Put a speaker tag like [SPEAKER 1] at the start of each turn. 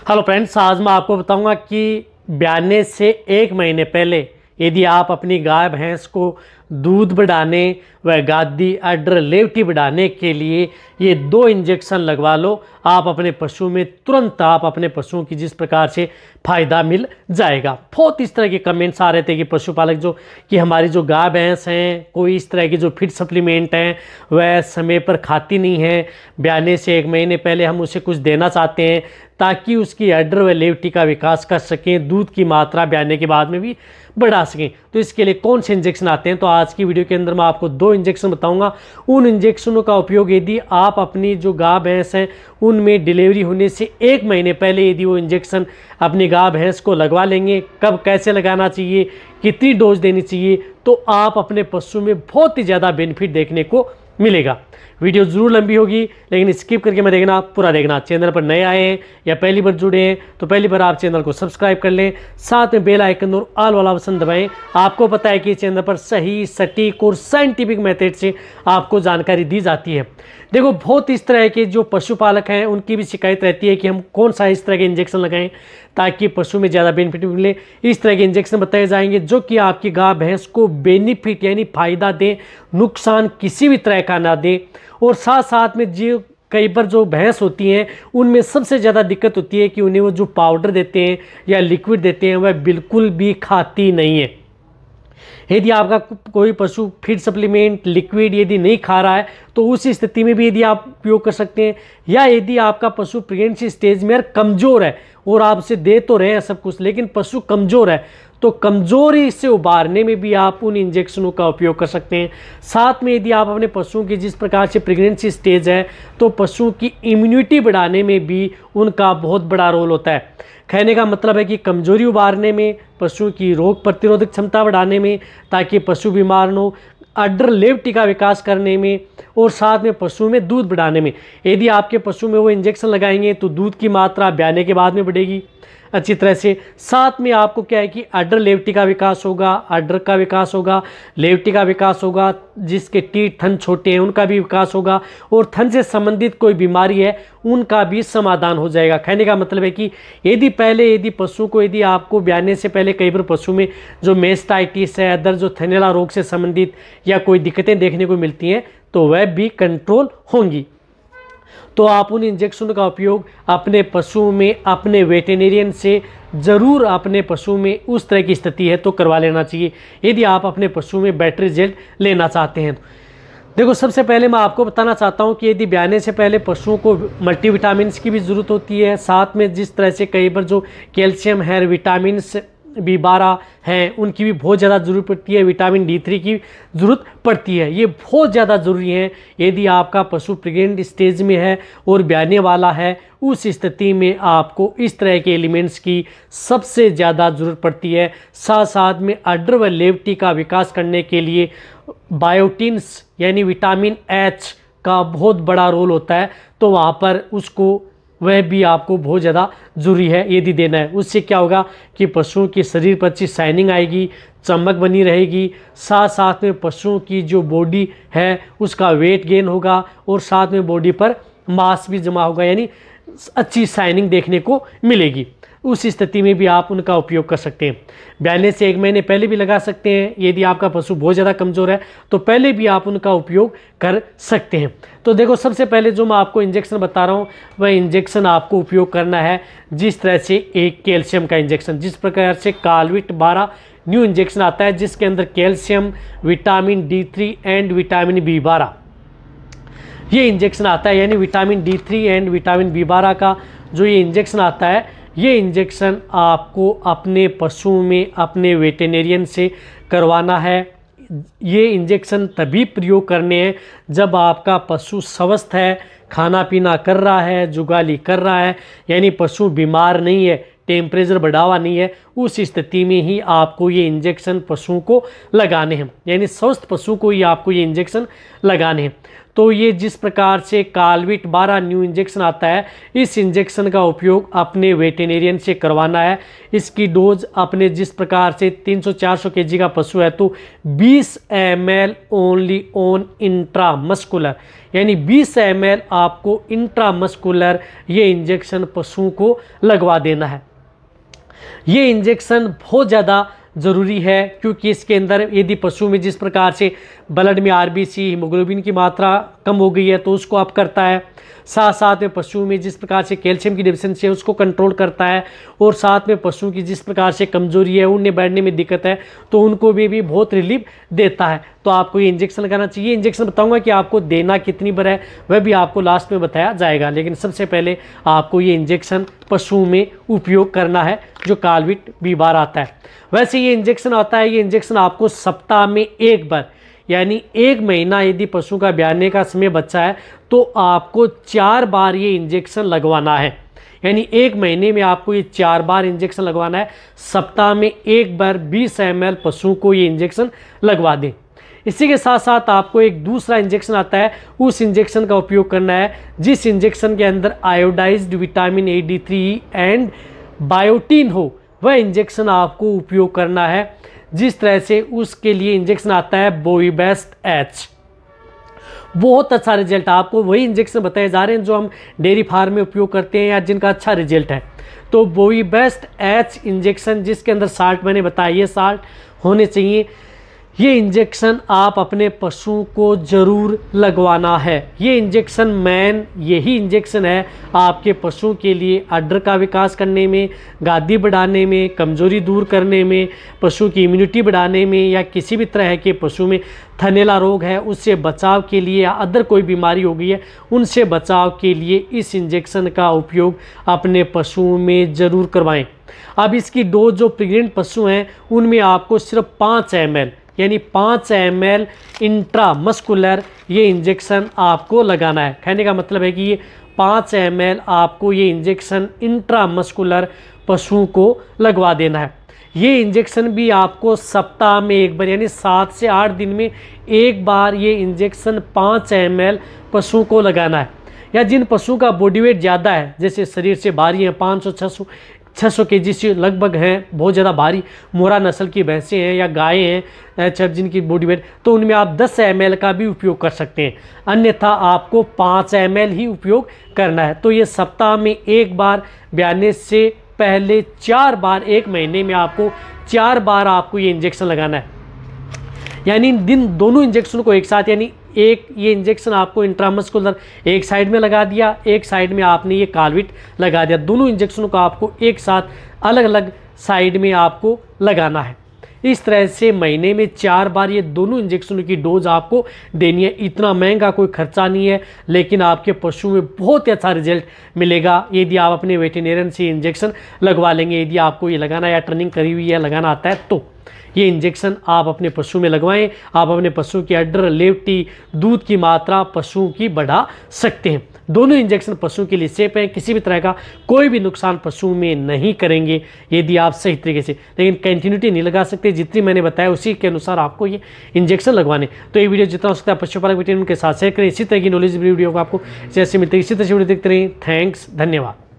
[SPEAKER 1] Hello friends, आज मैं आपको बताऊंगा कि ब्याने से 1 महीने पहले यदि आप अपनी गाय भैंस को दूध बढ़ाने व गादी अडर लेवटी बढ़ाने के लिए ये 2 इंजेक्शन लगवा लो, आप अपने पशु में तुरंत आप अपने पशुओं की जिस प्रकार से फ़ायदा मिल जाएगा। बहुत इस तरह के कमेंट्स आ रहे थे कि पशुपालक जो कि हमारी जो गाय भैंस हैं कोई इस तरह की जो फीड सप्लीमेंट हैं वह समय पर खाती नहीं है, ब्याने से 1 महीने पहले हम उसे कुछ देना चाहते हैं ताकि उसकी अडर व लेवटी का विकास कर सकें, दूध की मात्रा ब्याने के बाद में भी बढ़ा सकें। तो इसके लिए कौन से इंजेक्शन आते हैं, तो आज की वीडियो के अंदर मैं आपको 2 इंजेक्शन बताऊंगा। उन इंजेक्शनों का उपयोग यदि आप अपनी जो गाय भैंस हैं उनमें डिलीवरी होने से 1 महीने पहले यदि वो इंजेक्शन अपनी गाय भैंस को लगवा लेंगे, कब कैसे लगाना चाहिए, कितनी डोज देनी चाहिए, तो आप अपने पशु में बहुत ही ज़्यादा बेनिफिट देखने को मिलेगा। वीडियो ज़रूर लंबी होगी लेकिन स्किप करके मत देखना, पूरा देखना। चैनल पर नए आए हैं या पहली बार जुड़े हैं तो पहली बार आप चैनल को सब्सक्राइब कर लें, साथ में बेल आइकन और ऑल वाला ऑप्शन दबाएं। आपको पता है कि चैनल पर सही, सटीक और साइंटिफिक मेथड से आपको जानकारी दी जाती है। देखो, बहुत इस तरह के जो पशुपालक हैं उनकी भी शिकायत रहती है कि हम कौन सा इस तरह के इंजेक्शन लगाएं ताकि पशु में ज़्यादा बेनिफिट मिले। इस तरह के इंजेक्शन बताए जाएंगे जो कि आपकी गाय भैंस को बेनिफिट यानी फ़ायदा दें, नुकसान किसी भी तरह का ना दें। और साथ साथ में जो कई बार जो भैंस होती हैं उनमें सबसे ज़्यादा दिक्कत होती है कि उन्हें वो जो पाउडर देते हैं या लिक्विड देते हैं वह बिल्कुल भी खाती नहीं है। यदि आपका कोई पशु फीड सप्लीमेंट लिक्विड यदि नहीं खा रहा है तो उस स्थिति में भी यदि आप उपयोग कर सकते हैं। या यदि आपका पशु प्रेगनेंसी स्टेज में कमज़ोर है और आप उसे दे तो रहे हैं सब कुछ लेकिन पशु कमज़ोर है, तो कमज़ोरी से उबारने में भी आप उन इंजेक्शनों का उपयोग कर सकते हैं। साथ में यदि आप अपने पशुओं की जिस प्रकार से प्रेगनेंसी स्टेज है तो पशुओं की इम्यूनिटी बढ़ाने में भी उनका बहुत बड़ा रोल होता है। कहने का मतलब है कि कमज़ोरी उबारने में, पशुओं की रोग प्रतिरोधक क्षमता बढ़ाने में ताकि पशु बीमार न हो, अडर लेवटी का विकास करने में और साथ में पशु में दूध बढ़ाने में। यदि आपके पशु में वो इंजेक्शन लगाएंगे तो दूध की मात्रा ब्याने के बाद में बढ़ेगी अच्छी तरह से। साथ में आपको क्या है कि अडर लेवटी का विकास होगा, अडर का विकास होगा, लेवटी का विकास होगा, जिसके टीथ थन छोटे हैं उनका भी विकास होगा और थन से संबंधित कोई बीमारी है उनका भी समाधान हो जाएगा। कहने का मतलब है कि यदि पशु को यदि आपको ब्याने से पहले कई बार पशु में जो मेस्टाइटिस है, अदर जो थैलेला रोग से संबंधित या कोई दिक्कतें देखने को मिलती हैं तो वह भी कंट्रोल होंगी। तो आप उन इंजेक्शन का उपयोग अपने पशु में अपने वेटेरिनियन से ज़रूर अपने पशु में उस तरह की स्थिति है तो करवा लेना चाहिए यदि आप अपने पशु में बेटर रिजल्ट लेना चाहते हैं। देखो, सबसे पहले मैं आपको बताना चाहता हूं कि यदि ब्याने से पहले पशुओं को मल्टीविटामिन्स की भी ज़रूरत होती है, साथ में जिस तरह से कई बार जो कैल्शियम है, विटामिन्स B12 हैं उनकी भी बहुत ज़्यादा ज़रूरत पड़ती है, विटामिन D3 की ज़रूरत पड़ती है। ये बहुत ज़्यादा ज़रूरी है यदि आपका पशु प्रेग्नेंट स्टेज में है और ब्याने वाला है। उस स्थिति में आपको इस तरह के एलिमेंट्स की सबसे ज़्यादा ज़रूरत पड़ती है। साथ साथ में अडर व लेवटी का विकास करने के लिए बायोटिन्स यानी विटामिन H का बहुत बड़ा रोल होता है, तो वहाँ पर उसको वह भी आपको बहुत ज़्यादा ज़रूरी है यदि देना है। उससे क्या होगा कि पशुओं की शरीर पर अच्छी शाइनिंग आएगी, चमक बनी रहेगी, साथ साथ में पशुओं की जो बॉडी है उसका वेट गेन होगा और साथ में बॉडी पर मांस भी जमा होगा यानी अच्छी शाइनिंग देखने को मिलेगी। उस स्थिति में भी आप उनका उपयोग कर सकते हैं। ब्याने से 1 महीने पहले भी लगा सकते हैं। यदि आपका पशु बहुत ज़्यादा कमज़ोर है तो पहले भी आप उनका उपयोग कर सकते हैं। तो देखो, सबसे पहले जो मैं आपको इंजेक्शन बता रहा हूँ वह इंजेक्शन आपको उपयोग करना है जिस तरह से एक कैल्शियम का इंजेक्शन, जिस प्रकार से कालविट 12 न्यू इंजेक्शन आता है जिसके अंदर calcium, vitamin D3 and vitamin B12 ये इंजेक्शन आता है। यानी vitamin D3 and vitamin B12 का जो ये इंजेक्शन आता है, ये इंजेक्शन आपको अपने पशु में अपने वेटेरिनियन से करवाना है। ये इंजेक्शन तभी प्रयोग करने हैं जब आपका पशु स्वस्थ है, खाना पीना कर रहा है, जुगाली कर रहा है, यानी पशु बीमार नहीं है, टेम्परेचर बढ़ा हुआ नहीं है। उस स्थिति में ही आपको ये इंजेक्शन पशुओं को लगाने हैं, यानी स्वस्थ पशु को ही आपको ये इंजेक्शन लगाने हैं। तो ये जिस प्रकार से कालविट 12 न्यू इंजेक्शन आता है, इस इंजेक्शन का उपयोग अपने वेटेरियन से करवाना है। इसकी डोज अपने जिस प्रकार से 300-400 kg का पशु है तो 20 ml ओनली ऑन इंट्रामस्कुलर, यानी 20 ml आपको इंट्रामस्कुलर ये इंजेक्शन पशुओं को लगवा देना है। ये इंजेक्शन बहुत ज़्यादा ज़रूरी है क्योंकि इसके अंदर यदि पशु में जिस प्रकार से ब्लड में आरबीसी हीमोग्लोबिन की मात्रा कम हो गई है तो उसको अप करता है, साथ साथ में पशु में जिस प्रकार से कैल्शियम की डिफिशिएंसी है उसको कंट्रोल करता है, और साथ में पशु की जिस प्रकार से कमजोरी है, उड़ने बैठने में दिक्कत है तो उनको भी बहुत रिलीफ देता है। तो आपको ये इंजेक्शन लगाना चाहिए। इंजेक्शन बताऊंगा कि आपको देना कितनी बार है वह भी आपको लास्ट में बताया जाएगा, लेकिन सबसे पहले आपको ये इंजेक्शन पशु में उपयोग करना है जो कालविट बीमार आता है। वैसे ये इंजेक्शन आता है, ये इंजेक्शन आपको सप्ताह में एक बार, यानी 1 महीना यदि पशु का ब्याने का समय बचा है तो आपको 4 बार ये इंजेक्शन लगवाना है, यानी 1 महीने में आपको ये 4 बार इंजेक्शन लगवाना है। सप्ताह में एक बार 20 ml पशु को ये इंजेक्शन लगवा दें। इसी के साथ साथ आपको एक दूसरा इंजेक्शन आता है, उस इंजेक्शन का उपयोग करना है जिस इंजेक्शन के अंदर iodised vitamin AD3 and biotin हो, वह इंजेक्शन आपको उपयोग करना है। जिस तरह से उसके लिए इंजेक्शन आता है बोविबेस्ट H, बहुत अच्छा रिजल्ट। आपको वही इंजेक्शन बताए जा रहे हैं जो हम डेयरी फार्म में उपयोग करते हैं या जिनका अच्छा रिजल्ट है। तो बोविबेस्ट H इंजेक्शन जिसके अंदर साल्ट मैंने बताया, ये साल्ट होने चाहिए। ये इंजेक्शन आप अपने पशु को ज़रूर लगवाना है। ये इंजेक्शन यही इंजेक्शन है आपके पशु के लिए अड्डर का विकास करने में, गादी बढ़ाने में, कमजोरी दूर करने में, पशु की इम्यूनिटी बढ़ाने में, या किसी भी तरह के पशु में थनैला रोग है उससे बचाव के लिए, या अदर कोई बीमारी हो गई है उनसे बचाव के लिए इस इंजेक्शन का उपयोग अपने पशुओं में ज़रूर करवाएं। अब इसकी डोज जो प्रेग्नेंट पशु हैं उनमें आपको सिर्फ 5 ml, यानी 5 ml इंट्रामस्कुलर ये इंजेक्शन आपको लगाना है। कहने का मतलब है कि ये 5 ml आपको ये इंजेक्शन इंट्रामस्कुलर पशुओं को लगवा देना है। ये इंजेक्शन भी आपको सप्ताह में एक बार, यानी 7 से 8 दिन में एक बार ये इंजेक्शन 5 ml पशुओं को लगाना है। या जिन पशुओं का बॉडी वेट ज़्यादा है, जैसे शरीर से भारी हैं, 500-600 kg से लगभग हैं, बहुत ज़्यादा भारी मोरा नस्ल की भैंसें हैं या गायें हैं जिनकी बॉडी वेट, तो उनमें आप 10 ml का भी उपयोग कर सकते हैं, अन्यथा आपको 5 ml ही उपयोग करना है। तो ये सप्ताह में एक बार, ब्याने से पहले 4 बार, 1 महीने में आपको 4 बार आपको ये इंजेक्शन लगाना है। यानी दोनों इंजेक्शन को एक साथ, यानी एक ये इंजेक्शन आपको इंट्रामस्कुलर एक साइड में लगा दिया, एक साइड में आपने ये कालविट लगा दिया, दोनों इंजेक्शनों को आपको एक साथ अलग अलग साइड में आपको लगाना है। इस तरह से महीने में 4 बार ये दोनों इंजेक्शनों की डोज आपको देनी है। इतना महंगा कोई खर्चा नहीं है, लेकिन आपके पशु में बहुत ही अच्छा रिजल्ट मिलेगा यदि आप अपने वेटेरियन से इंजेक्शन लगवा लेंगे। यदि आपको ये लगाना या ट्रेनिंग करी हुई है, लगाना आता है, तो ये इंजेक्शन आप अपने पशु में लगवाएं। आप अपने पशु की अड्डर, लेवटी, दूध की मात्रा पशुओं की बढ़ा सकते हैं। दोनों इंजेक्शन पशु के लिए सेफ हैं, किसी भी तरह का कोई भी नुकसान पशु में नहीं करेंगे यदि आप सही तरीके से, लेकिन कंटिन्यूटी नहीं लगा सकते। जितनी मैंने बताया उसी के अनुसार आपको ये इंजेक्शन लगवाने। तो ये वीडियो जितना हो सकता है पशुपालक वेटेरियन के साथ शेयर करें। इसी तरह की नॉलेज वीडियो को आपको जैसे मिलते हैं इसी तरह से वीडियो देखते रहें। थैंक्स, धन्यवाद।